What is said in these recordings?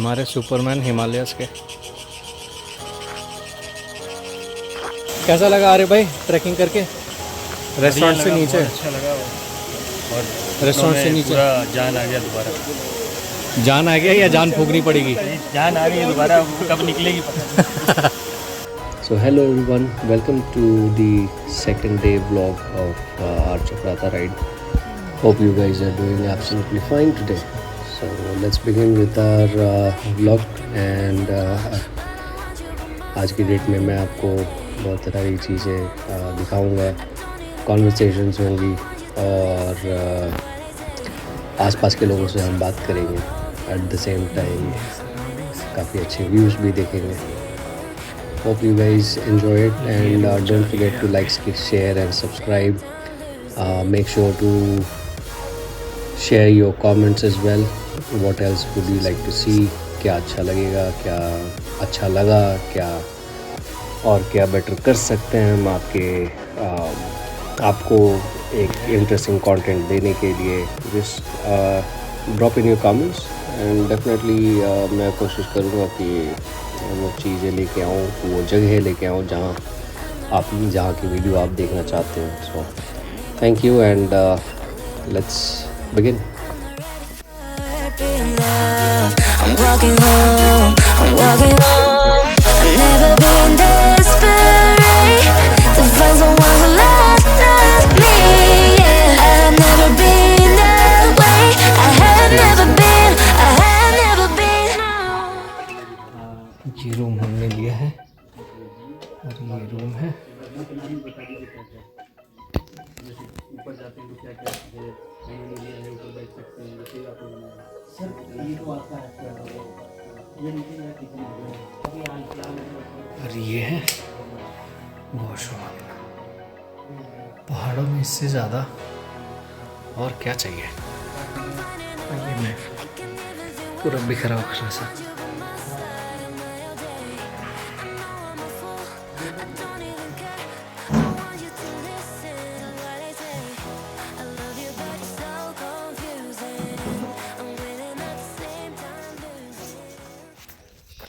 हमारे Superman Himalayas के। कैसा लगा अरे भाई ट्रैकिंग करके? रेस्टोरेंट से नीचे अच्छा लगा और रेस्टोरेंट से नीचे पूरा जान आ गया दोबारा। जान आ गया या जान फूकनी पड़ेगी? जान आ रही है दोबारा, कब निकलेगी पता। So hello everyone, welcome to the second day vlog of our Chakrata ride. Hope you guys are doing absolutely fine today. So let's begin with our vlog and आज की डेट में मैं आपको बहुत तरह की चीज़ें दिखाऊंगा, कॉन्वर्सेशंस होंगी और आसपास के लोगों से हम बात करेंगे। एट द सेम टाइम काफ़ी अच्छे व्यूज़ भी देखेंगे। Hope you guys enjoy it and don't forget to like, share and subscribe. Make sure to share your comments as well. What else would you like to see? क्या अच्छा लगेगा, क्या अच्छा लगा, क्या और क्या बेटर कर सकते हैं हम आपको एक इंटरेस्टिंग कंटेंट देने के लिए। Just drop in your comments and definitely मैं कोशिश करूँगा कि वो चीज़ें लेके आऊँ, वो जगह लेके आऊँ जहाँ की वीडियो आप देखना चाहते हैं। So thank you and let's begin. I'm walking home, I've never been desperate to find someone who loves me, yeah. I've never been that way, I have never been, I have never been, no. ये room हमने लिया है और ये room है। और ये है वॉशरूम अपना। पहाड़ों में इससे ज़्यादा और क्या चाहिए? और ये मैं पूरा बिखरा हुआ सा।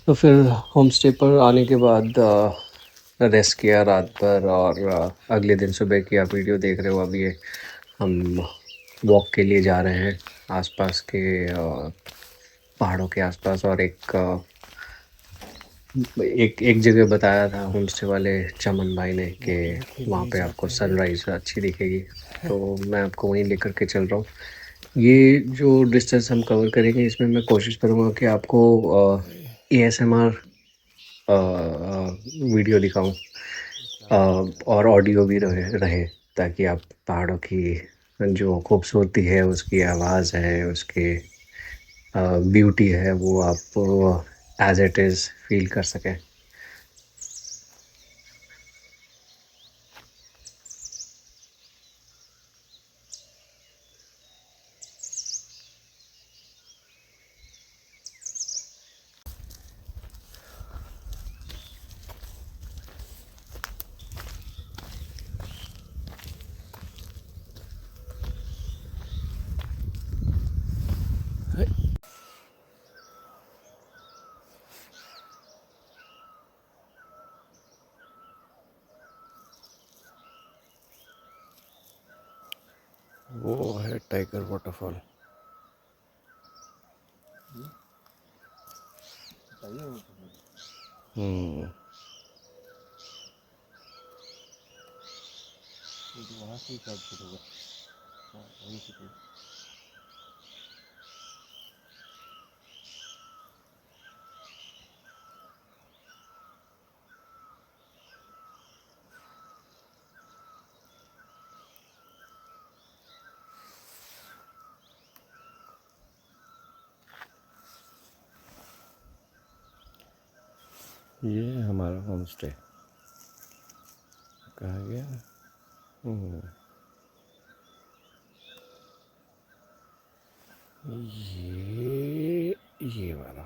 तो फिर होम स्टे पर आने के बाद रेस्ट किया रात भर और अगले दिन सुबह की आप वीडियो देख रहे हो। अभी हम वॉक के लिए जा रहे हैं आसपास के पहाड़ों के आसपास। और एक जगह बताया था होम स्टे वाले चमन भाई ने कि वहाँ पे आपको सनराइज अच्छी दिखेगी, तो मैं आपको वहीं लेकर के चल रहा हूँ। ये जो डिस्टेंस हम कवर करेंगे इसमें मैं कोशिश करूँगा कि आपको ASMR वीडियो दिखाऊं और ऑडियो भी रहे ताकि आप पहाड़ों की जो खूबसूरती है, उसकी आवाज़ है, उसके ब्यूटी है, वो आप एज इट इज़ फील कर सकें। वो है टाइगर वाटरफॉल। वहाँ से शॉर्ट होगा। ये हमारा होम स्टे कहाँ गया? ये वाला।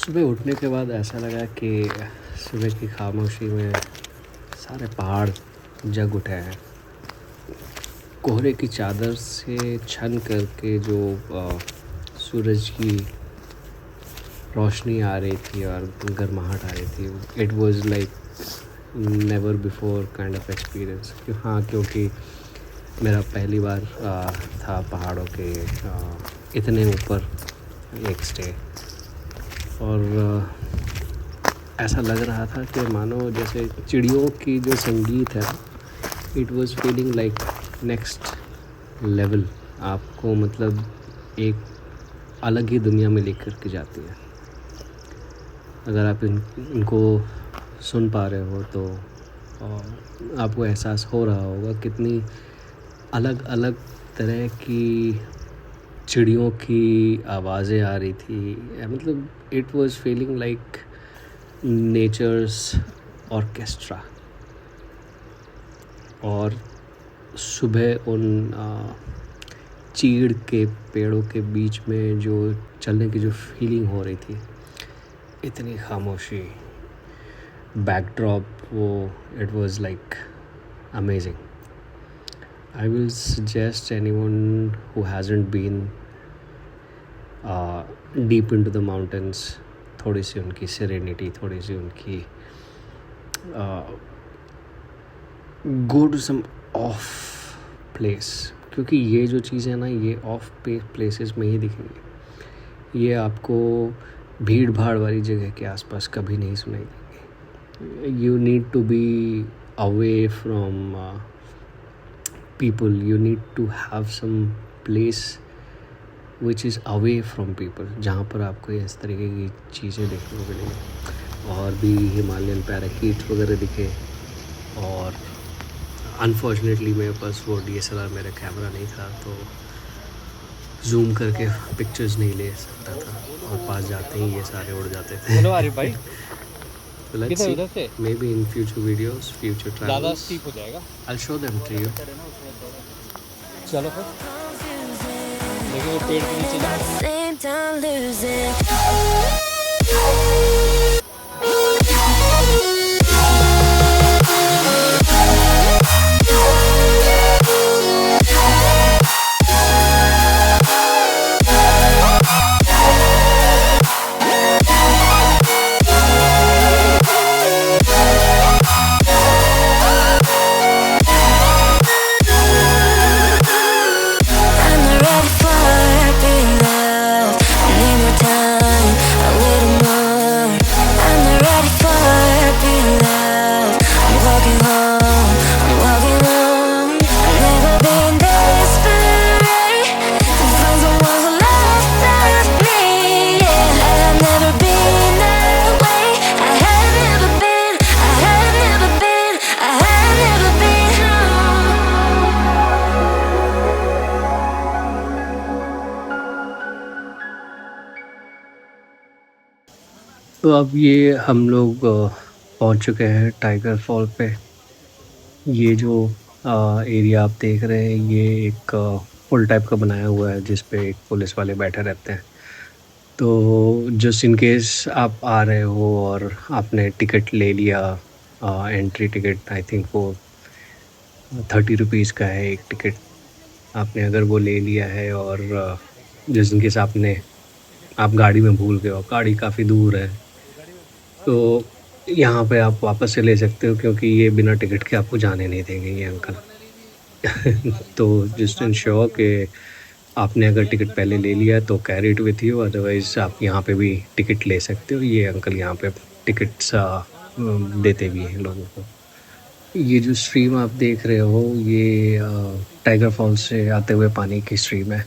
सुबह उठने के बाद ऐसा लगा कि सुबह की खामोशी में सारे पहाड़ जग उठे हैं। कोहरे की चादर से छन करके जो सूरज की रोशनी आ रही थी और गर्माहट आ रही थी, it was like never before kind of experience. हाँ, क्योंकि मेरा पहली बार था पहाड़ों के इतने ऊपर एक स्टे, और ऐसा लग रहा था कि मानो जैसे चिड़ियों की जो संगीत है, it was feeling like next level. आपको मतलब एक अलग ही दुनिया में लेकर के जाती है। अगर आप इनको सुन पा रहे हो तो आपको एहसास हो रहा होगा कितनी अलग अलग तरह की चिड़ियों की आवाज़ें आ रही थी। मतलब it was feeling like nature's orchestra. और सुबह उन चीड़ के पेड़ों के बीच में जो चलने की जो फीलिंग हो रही थी, इतनी खामोशी, बैकड्रॉप, वो it was like amazing. I will suggest anyone who hasn't been deep into the mountains, थोड़ी सी उनकी serenity, थोड़ी सी उनकी go to some off place, क्योंकि ये जो चीज़ें हैं ना, ये ऑफ प्लेसेस में ही दिखेंगी। ये आपको भीड़ भाड़ वाली जगह के आसपास कभी नहीं सुनाई देंगी। You need to be away from people. You need to have some place which is away from people, जहाँ पर आपको इस तरीके की चीज़ें देखने को मिलेंगी। और भी हिमालयन पैराकीट वगैरह दिखे। और अनफॉर्चुनेटली मेरे पास वो DSLR मेरा कैमरा नहीं था, तो जूम करके पिक्चर्स नहीं ले सकता था, और पास जाते ही ये सारे उड़ जाते थे। बोलो आरिफ भाई, So let's उधर से see, maybe in future videos, future ज़्यादा travels, स्टीप हो जाएगा। I'll show them to you. चलो फिर देखो, वो पेड़ के नीचे जा। Same time losing. I'm not ready for being loved. I need more time, a little more. I'm not ready for being loved. I'm walking home, I'm walking home. I've never been desperate to find someone who loves me. Yeah, I've never been that way. I have never been. I have never been. I have never been. No. तो अब ये हम लोग पहुंच चुके हैं tiger fall पे। ये जो एरिया आप देख रहे हैं, ये एक पुल टाइप का बनाया हुआ है जिस पे एक पुलिस वाले बैठे रहते हैं। तो जस्ट इन केस आप आ रहे हो और आपने टिकट ले लिया, एंट्री टिकट, आई थिंक वो 30 रुपीज़ का है एक टिकट। आपने अगर वो ले लिया है, और जस्ट इन केस आप गाड़ी में भूल गए हो, गाड़ी काफ़ी दूर है, तो यहाँ पे आप वापस से ले सकते हो, क्योंकि ये बिना टिकट के आपको जाने नहीं देंगे ये अंकल। तो जस्ट इंश्योर कि आपने अगर टिकट पहले ले लिया है तो carry it with you, otherwise आप यहाँ पे भी टिकट ले सकते हो। ये अंकल यहाँ पे टिकट्स देते भी हैं लोगों को। ये जो स्ट्रीम आप देख रहे हो, ये टाइगर फॉल से आते हुए पानी की स्ट्रीम है।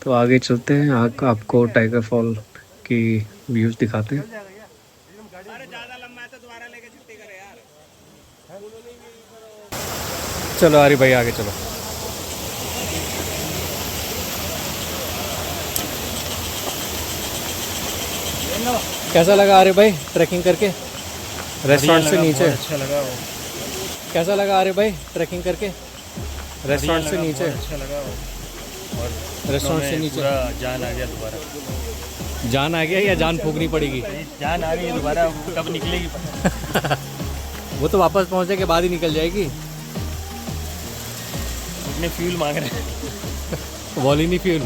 तो आगे चलते हैं, आपको टाइगर फॉल की व्यूज़ दिखाते हैं। चलो आरिफ भाई आगे चलो। कैसा लगा आरिफ भाई ट्रैकिंग करके रेस्टोरेंट से नीचे? अच्छा लगा वो, कैसा लगा आरिफ भाई ट्रैकिंग करके रेस्टोरेंट से नीचे? अच्छा लगा वो, और रेस्टोरेंट से नीचे पूरा जान आ गया दोबारा। जान आ गया या जान फूकनी पड़ेगी? जान आ रही है दोबारा, कब निकलेगी पता। वो तो वापस पहुंचने के बाद ही निकल जाएगी। इतने फ्यूल मांग रहे हैं। वॉलिनी फ्यूल।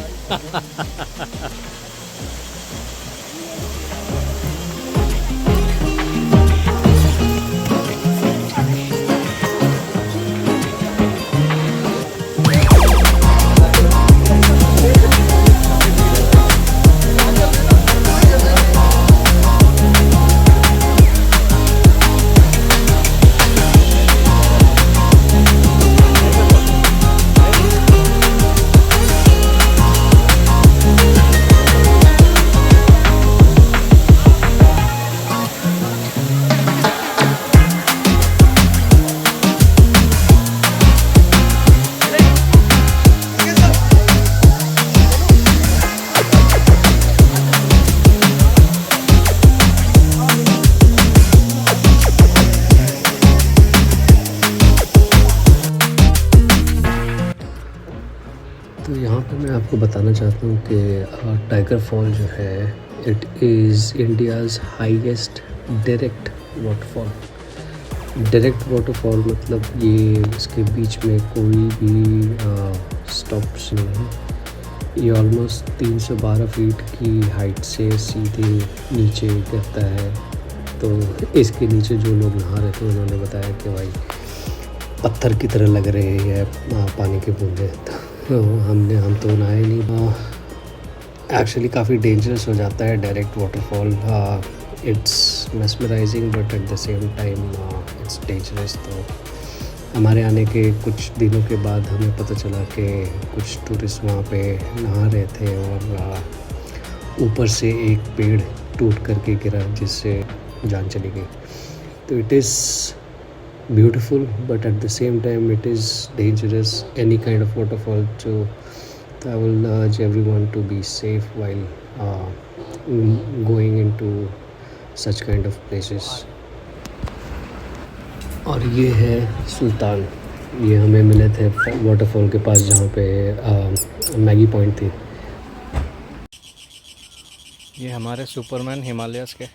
तो यहाँ पे मैं आपको बताना चाहता हूँ कि टाइगर फॉल जो है it is India's highest direct waterfall. Direct waterfall मतलब ये इसके बीच में कोई भी स्टॉप्स नहीं है। ये ऑलमोस्ट 312 फीट की हाइट से सीधे नीचे गिरता है। तो इसके नीचे जो लोग नहा रहे थे उन्होंने बताया कि भाई पत्थर की तरह लग रहे हैं पानी के बूंदे। तो हम तो नहाए नहीं। एक्चुअली काफ़ी डेंजरस हो जाता है direct waterfall. It's mesmerising but at the same time it's dangerous. तो हमारे आने के कुछ दिनों के बाद हमें पता चला कि कुछ टूरिस्ट वहाँ पे नहा रहे थे और ऊपर से एक पेड़ टूट करके गिरा जिससे जान चली गई। तो it is beautiful but at the same time it is dangerous, any kind of waterfall. So I will urge everyone to be safe while going into such kind of places. और ये है सुल्तान। ये हमें मिले थे वाटरफॉल के पास जहाँ पे मैगी पॉइंट थी। ये हमारे सुपरमैन हिमालयस के।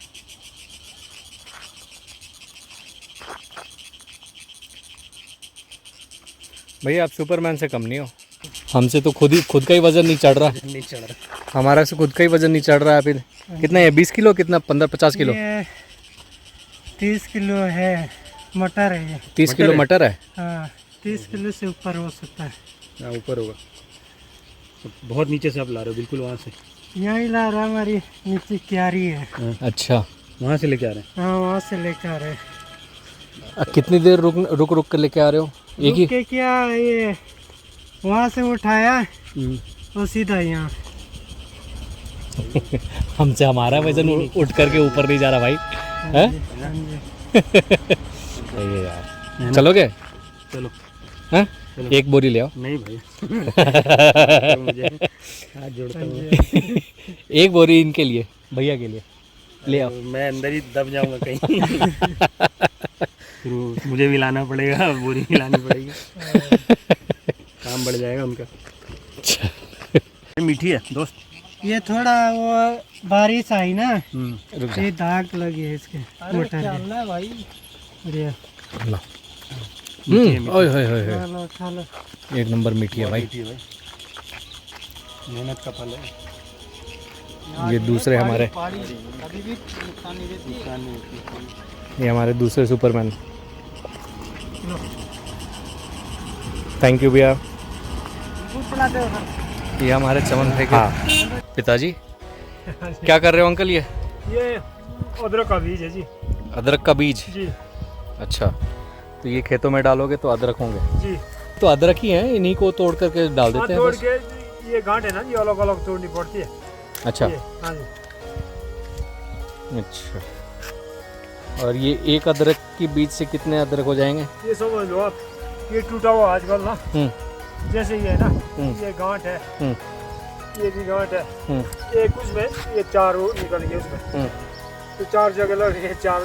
भैया आप सुपरमैन से कम नहीं हो। हमसे तो खुद का ही वजन नहीं चढ़ रहा। नहीं चढ़ रहा। हमारा से खुद का ही वजन नहीं चढ़ रहा है। अभी कितना है? 20 किलो? कितना? 15-50 किलो? 30 किलो है मटर है ये। 30 किलो मटर है। हाँ 30 किलो से ऊपर हो सकता है। हाँ ऊपर होगा। तो बहुत नीचे से आप ला रहे हो? बिल्कुल वहाँ से? यहीं ला रहा, हमारी नीचे क्यारी है। अच्छा, वहाँ से लेके आ रहे हैं? हाँ वहाँ से लेकर आ रहे हैं। कितनी देर रुक कर लेके आ रहे हो? एक ही? क्या ये वहाँ से उठाया और सीधा यहाँ। हमसे हमारा वजन उठ करके ऊपर नहीं जा रहा भाई। हैं? सही है यार। चलोगे? चलो। हैं? एक बोरी ले आओ। नहीं भाई। मुझे हाथ जोड़ता हूँ। एक बोरी इनके लिए, भैया के लिए ले आओ। मैं अंदर ही दब जाऊंगा कहीं। फिर मुझे भी लाना पड़ेगा, बोरी भी लानी पड़ेगी। काम बढ़ जाएगा उनका। मीठी है दोस्त। ये थोड़ा वो बारिश आई ना, रुक जा। ये दाग लगी है इसके मटर के। भाई बढ़िया। ओए होए होए होए। खा लो खा लो। एक नंबर मीठी है भाई। मीठी है भाई, मेहनत का फल है। ये दूसरे हमारे, कभी भी नुकसान नहीं देती। ये हमारे दूसरे सुपरमैन। थैंक यू भैया। ये हमारे चमन भाई के। हाँ। पिताजी क्या कर रहे हो अंकल? ये अदरक का बीज है जी। अदरक का बीज? जी अच्छा, तो ये खेतों में डालोगे तो अदरक होंगे? जी। तो अदरक ही है, इन्हीं को तोड़ करके डाल देते हैं तोड़ बस। के ये गांठ है ना, ये अलग अलग तोड़नी पड़ती है। अच्छा हाँ जी। अच्छा। और ये एक अदरक की बीज से कितने अदरक हो जाएंगे? ये समझ लो आप, ये टूटा हुआ आजकल ना, जैसे ये है ना, ये गांठ है, ये भी गांठ है, एक उसमें ये 4 निकल गए उसमें, तो 4 जगह लग गए, 4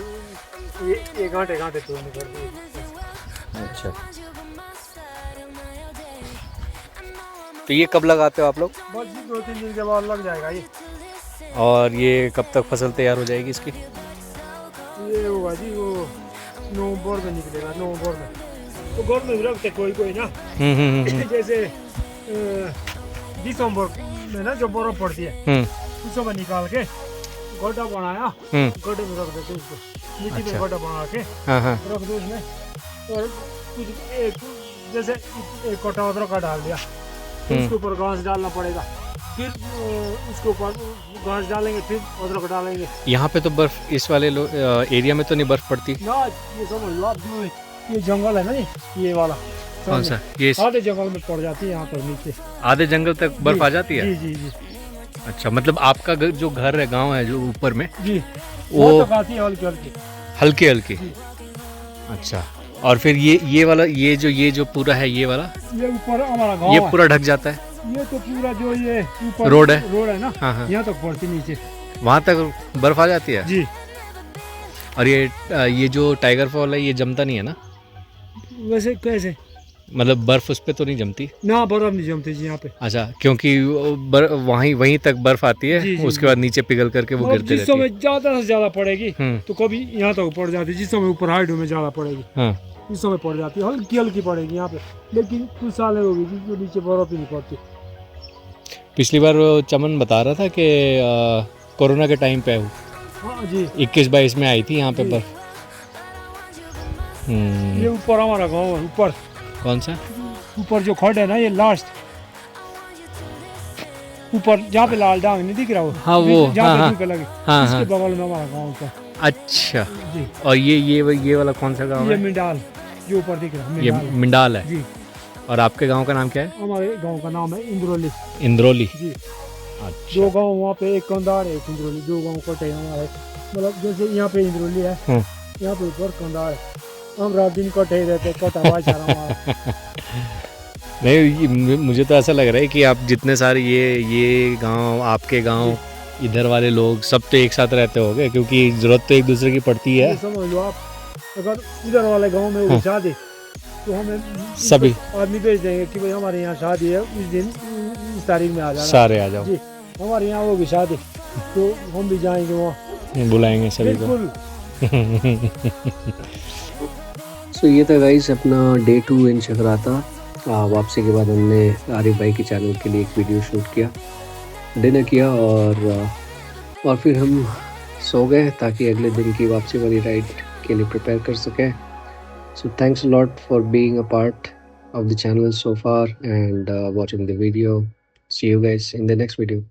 ये गांठे तोड़नी पड़ती है। अच्छा, तो ये कब लगाते हो आप लोग? बस 2-3 दिन के बाद लग जाएगा ये। और ये कब तक फसल तैयार हो जाएगी इसकी? ये होगा जी वो नवंबर में निकलेगा, नवंबर में। तो घर में भी रखते कोई कोई ना, जैसे दिसंबर में ना जो बर्फ पड़ती है उस समय निकाल के गड्ढा बनाया, गड्ढे में रख देते उसको, मिट्टी में गड्ढा बना के रख दो उसमें, और कुछ एक जैसे एक कट्टा अदरक का डाल दिया, उसके ऊपर घास डालना पड़ेगा, फिर उसके ऊपर घास डालेंगे, फिर अदरक डालेंगे। यहाँ पे तो बर्फ इस वाले एरिया में तो नहीं बर्फ पड़ती ना ये समझ लो आप, जो ये जंगल है ना, ये वाला कौन सा? ये आधे जंगल में पड़ जाती है यहाँ पर नीचे, आधे जंगल तक बर्फ आ जाती है? जी जी जी अच्छा, मतलब आपका जो घर है, गांव है जो ऊपर में, जी, वो तक आती है हल्की हल्की। हल्की हल्की। अच्छा, और फिर ये वाला ये जो पूरा है, ये वाला ये ऊपर हमारा गाँव ये है। पूरा ढक जाता है? ये तो पूरा जो ये ऊपर रोड है ना, हाँ। यहाँ तक पड़ती नीचे, वहाँ तक बर्फ आ जाती है? जी। और ये जो टाइगर फॉल है, ये जमता नहीं है ना? वैसे कैसे? मतलब बर्फ उस पे तो नहीं जमती? ना, बर्फ नहीं जमती जी यहाँ पे। अच्छा, क्योंकि वहीं तक बर्फ आती है, जी, उसके बाद नीचे पिघल करके वो गिरते जिस रहती समय है। ज्यादा से ज्यादा पड़ेगी हम्म। तो कभी यहाँ तक पड़ जाती है, जिस समय ऊपर हाइट में ज्यादा पड़ेगी हाँ। इस समय पड़ जाती है, हल्की हल्की पड़ेगी यहाँ पे, लेकिन कुछ साल होगी जिसमें नीचे बर्फ ही नहीं पड़ती। पिछली बार वो चमन बता रहा था कि कोरोना के टाइम पे हाँ जी, 21-22 में आई थी यहाँ पे जी। बर्फ। ये ऊपर हमारा गाँव है, ऊपर कौन सा? ऊपर जो खड़ है ना, ये लास्ट ऊपर जहाँ पे लाल डांग नहीं दिख रहा वो, हाँ, वो, जहाँ हाँ, पे धूप लगी, हाँ, इसके हाँ। बगल में हमारा गाँव था अच्छा, जी। और ये वाला कौन सा गाँव ये है? मिंडाल जो ऊपर दिख रहा है, ये मिंडाल मिंडाल है। जी। और आपके गांव का नाम क्या है? हमारे गांव का नाम है इंद्रोली इंद्रोली। जी। अच्छा। दो गांव वहाँ पे, एक कंधार है, एक इंद्रोली, दो गांव कटे हैं हमारे, मतलब जैसे यहाँ पे इंद्रोली है, यहाँ पे ऊपर कंधार है, हम रात दिन कटे ही रहते, कटा भाईचारा हमारा। नहीं, मुझे तो ऐसा लग रहा है कि आप जितने सारे ये गांव, आपके गांव, इधर वाले लोग सब तो एक साथ रहते होंगे, क्योंकि जरूरत तो एक दूसरे की पड़ती है। ये समझ लो आप, अगर इधर वाले गांव में वो शादी तो हमें सभी आदमी भेज देंगे कि भाई हमारे यहाँ शादी है, उस दिन इस तारीख में आ जाना, सारे आ जाओ जी। हमारे यहाँ होगी शादी तो हम भी जाएंगे वहाँ, बुलाएंगे सभी को। बिल्कुल। सो ये था गाइस अपना डे 2 इन चक्राता। वापसी के बाद हमने आरिफ भाई के चैनल के लिए एक वीडियो शूट किया, डिनर किया और फिर हम सो गए ताकि अगले दिन की वापसी वाली राइड के लिए प्रिपेयर कर सकें। So thanks a lot for being a part of the channel so far and watching the video. See you guys in the next video.